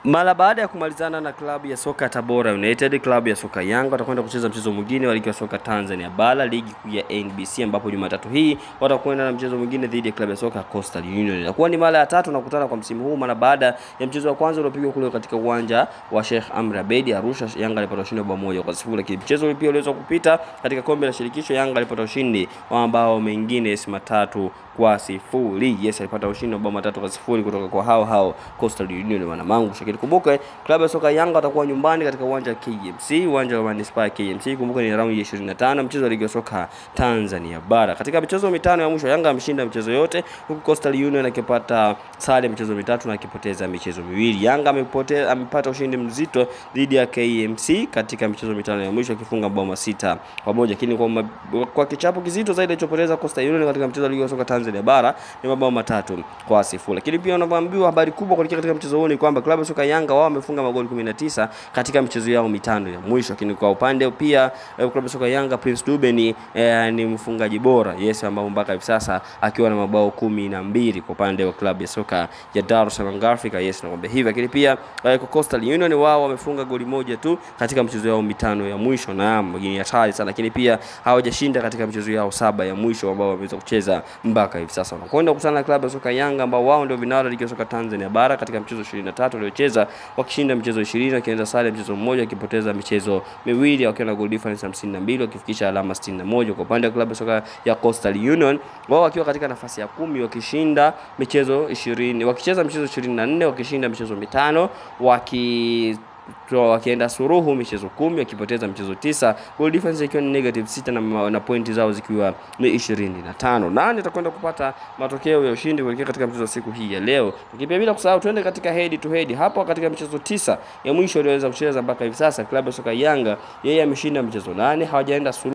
Mara baada ya kumalizana na klabu ya soka Tabora United, klabu ya soka Yanga watakwenda kucheza mchezo mwingine wa ligi ya soka Tanzania Bara, ligi kuu ya NBC, ambapo Jumatatu hii watakwenda na mchezo mwingine dhidi ya klabu ya soka Coastal Union. Itakuwa ni mara ya tatu nakutana kwa msimu huu, mara baada ya mchezo wa kwanza uliopigwa kule katika uwanja wa Sheikh Amri Abeid Arusha. Yanga alipata ushindi wa 1-0, lakini mchezo ule pia uliweza kupita katika kombe la shirikisho. Yanga alipata ushindi wa mabao mengine 3-0. Yes, alipata ushindi wa mabao 3-0 kutoka kwa hao Coastal Union. Wanamangu shakili, kumbuka klabu ya soka Yanga watakuwa nyumbani katika uwanja wa KMC, uwanja wa Manispaa KMC. Kumbuka ni raundi ya 25 mchezo wa ligi ya soka Tanzania Bara. Katika michezo mitano ya mwisho Yanga ameshinda michezo yote, huku Coastal Union akipata sare michezo mitatu na akipoteza michezo miwili. Yanga amepata ushindi mzito dhidi ya KMC katika michezo mitano ya mwisho akifunga mabao 6-1, lakini kwa kichapo kizito zaidi alichopoteza Coastal Union katika mchezo wa ligi ya soka Tanzania Bara ni mabao 3-0. Lakini pia unavyoambiwa, habari kubwa kuelekea katika mchezo huu ni kwamba klabu ya soka Yanga wao wamefunga magoli 19 katika michezo yao mitano ya mwisho. Lakini kwa upande pia klabu ya soka Yanga, Prince Dube ni mfungaji bora, yes, ambao mpaka hivi sasa akiwa na mabao 12 kwa upande wa klabu ya soka ya Dar es Salaam Africa, yes, naomba hivi. Lakini pia kwa Coastal Union wao wamefunga goli moja tu katika michezo yao mitano ya mwisho, na ni hatari sana. Lakini pia hawajashinda katika michezo yao 7 ya mwisho ambao wameweza kucheza mpaka hivi sasa. Wanakwenda kukutana na klabu ya soka Yanga ambao wao ndio vinara ligi ya soka Tanzania Bara katika michezo 23 waliocheza, wakishinda michezo 20, wakianza sare mchezo mmoja, wakipoteza michezo miwili, wakiwa na goal difference 52, wakifikisha alama 61. Kwa upande wa klabu ya soka ya Coastal Union wao wakiwa katika nafasi ya 10, wakishinda michezo 20, wakicheza michezo 24, wakishinda michezo 5, wakienda suruhu michezo 10, wakipoteza michezo 9, goal difference ikiwa ni -6 na pointi zao zikiwa ni 25. Nani atakwenda kupata matokeo ya ushindi kuelekea katika mchezo siku hii ya leo? Lakini bila kusahau twende katika head to head hapo. Katika michezo 9 ya mwisho waliweza kucheza mpaka hivi sasa, klabu ya soka Yanga yeye ameshinda michezo 8, hawajaenda suruhu.